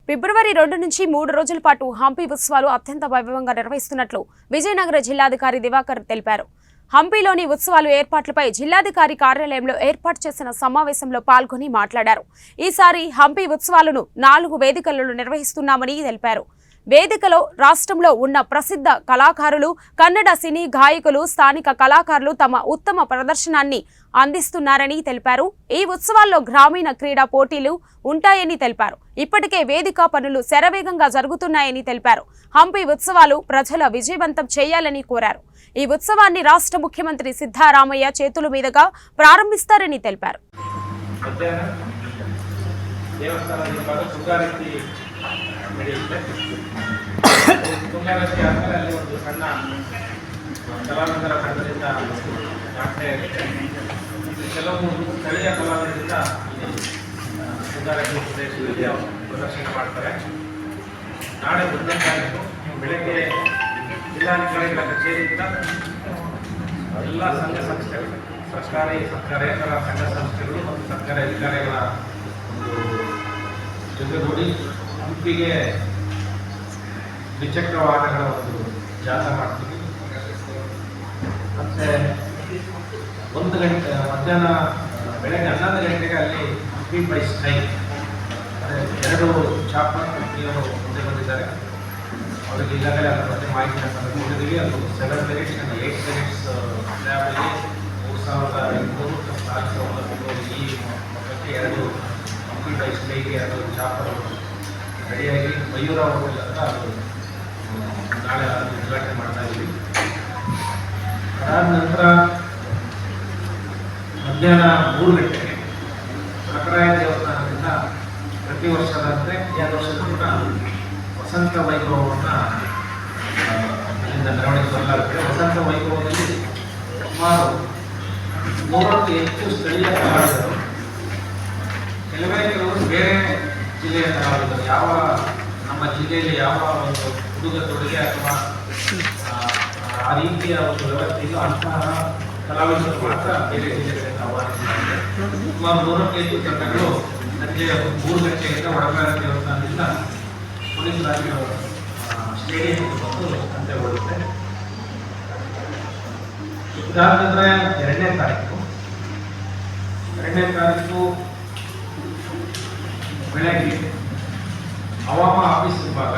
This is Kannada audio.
ఫిబ్రవరి 2 నుంచి 3 రోజుల పాటు హంపి ఉత్సవాలు అత్యంత వైభవంగా నిర్వహిస్తున్నట్లు విజయనగర జిల్లాధికారి దివాకర్ తెలిపారు. హంపిలోని ఉత్సవాలు ఏర్పాట్లపై జిల్లాధికారి కార్యాలయంలో ఏర్పాటు చేసిన సమావేశంలో పాల్గొని మాట్లాడారు. ఈసారి హంపి ఉత్సవాలను 4 వేదికలలో నిర్వహిస్తున్నామని తెలిపారు. వేదికలో రాష్ట్రంలో ఉన్న ప్రసిద్ధ కళాకారులు, కన్నడ సినీ గాయకులు, స్థానిక కళాకారులు తమ ఉత్తమ ప్రదర్శనాన్ని అందిస్తున్నారని తెలిపారు. ఈ ఉత్సవాల్లో గ్రామీణ క్రీడా పోటీలు ఉంటాయని తెలిపారు. ఇప్పటికే వేదిక పనులు శరవేగంగా జరుగుతున్నాయని తెలిపారు. హంపి ఉత్సవాలు ప్రజల విజయవంతం చేయాలని కోరారు. ఈ ఉత్సవాన్ని రాష్ట్ర ముఖ్యమంత్రి సిద్ధరామయ్య చేతుల మీదుగా ప్రారంభిస్తారని తెలిపారు. ತುಂಗಾರತಿ ಆದಮೇಲೆ ಅಲ್ಲಿ ಒಂದು ಸಣ್ಣ ಕಲಾವಿದರ ತಂಡದಿಂದ ಕೆಲವು ಸ್ಥಳೀಯ ಕಲಾವಿದರಿಂದ ತುಂಗಾರತಿ ಪ್ರದೇಶದಲ್ಲಿ ಪ್ರದರ್ಶನ ಮಾಡ್ತಾರೆ. ನಾಳೆ 1ನೇ ತಾರೀಕು ಬೆಳಗ್ಗೆ ಜಿಲ್ಲಾಧಿಕಾರಿಗಳ ಕಚೇರಿಯಿಂದ ಎಲ್ಲ ಸಂಘ ಸಂಸ್ಥೆಗಳು, ಸರ್ಕಾರೇತರ ಸಂಘ ಸಂಸ್ಥೆಗಳು ಮತ್ತು ಸರ್ಕಾರಿ ಅಧಿಕಾರಿಗಳ ಒಂದು ಜೊತೆಗೂಡಿ ಹಂಪಿಗೆ ದ್ವಿಚಕ್ರ ವಾಹನಗಳ ಒಂದು ಜಾಥಾ ಮಾಡ್ತೀವಿ. ಮತ್ತು 1 ಗಂಟೆ ಮಧ್ಯಾಹ್ನ ಬೆಳಗ್ಗೆ 11 ಗಂಟೆಗೆ ಅಲ್ಲಿ ಹಂಪಿ ಬೈ ಸ್ಟೈಲ್ 2 ಚಾಪರ್ ಕಂಪನಿಯವರು ಮುಂದೆ ಬಂದಿದ್ದಾರೆ. ಅವರಿಗೆ ಈಗಾಗಲೇ ಅದರ ಬಗ್ಗೆ ಮಾಹಿತಿಯನ್ನು ತಂದುಕೊಂಡಿದ್ದೀವಿ. ಅದು 7 ಮಿನಿಟ್ಸ್ ಆ್ಯಂಡ್ 8 ಮಿನಿಟ್ಸ್ ಲ್ಯಾಬಲ್ಲಿ 3200 ಈ ಮೊತ್ತಕ್ಕೆ 2 ಹಂಪಿ ಬೈ ಸ್ಟೈಲ್ಗೆ 2 ಚಾಪರ್ ರೆಡಿಯಾಗಿ ಮಯೂರ ಹೋಟೆಲ್ ಅಂತ ಅದು ನಾಳೆ ಉದ್ಘಾಟನೆ ಮಾಡ್ತಾ ಇದ್ದೀವಿ. ಅದಾದ ನಂತರ ಮಧ್ಯಾಹ್ನ 3 ಗಂಟೆಗೆ ಸಕರಾಯ ದೇವಸ್ಥಾನದಿಂದ ಪ್ರತಿ ವರ್ಷದಂತೆ ಈ ವರ್ಷದ ಕೂಡ ವಸಂತ ವೈಭವವನ್ನು ಅಲ್ಲಿಂದ ಮೆರವಣಿಗೆ ಬರಲಾಗುತ್ತೆ. ವಸಂತ ವೈಭವದಲ್ಲಿ ಸುಮಾರು 100ಕ್ಕೂ ಹೆಚ್ಚು ಸ್ಥಳೀಯ ಕಲಾವಿದರು, ಕೆಲವರು ಬೇರೆ ಜಿಲ್ಲೆಯ ಕಲಾವಿದರು, ಯಾವ ನಮ್ಮ ಜಿಲ್ಲೆಯಲ್ಲಿ ಯಾವ ಒಂದು ಹುಡುಗ ತೊಡುಗೆ ಅಥವಾ ಆ ರೀತಿಯ ಒಂದು ವ್ಯವಸ್ಥೆಯು ಅಂತಹ ಕಲಾವಿದರು ಮಾತ್ರ ಬೇರೆ ಜಿಲ್ಲೆಗಳಿಂದ ಆಹ್ವಾನಿಸಲಾಗಿದೆ. ಸುಮಾರು 100ಕ್ಕೂ ಹೆಚ್ಚು ತಂಡಗಳು ಸಂಜೆ 3 ಗಂಟೆಯಿಂದ ಒಳಗಾರ ದೇವಸ್ಥಾನದಿಂದ ಪೊಲೀಸ್ ರಾಜ್ಯ ಸ್ಟೇಡಿಯಂ ಬಂದು ಅಂತ್ಯಗೊಳ್ಳುತ್ತೆ. ಇದಾದ ನಂತರ 2ನೇ ತಾರೀಕು ಬೆಳಗ್ಗೆ ಹವಾಮ ಆಫೀಸ್ ವಿಭಾಗ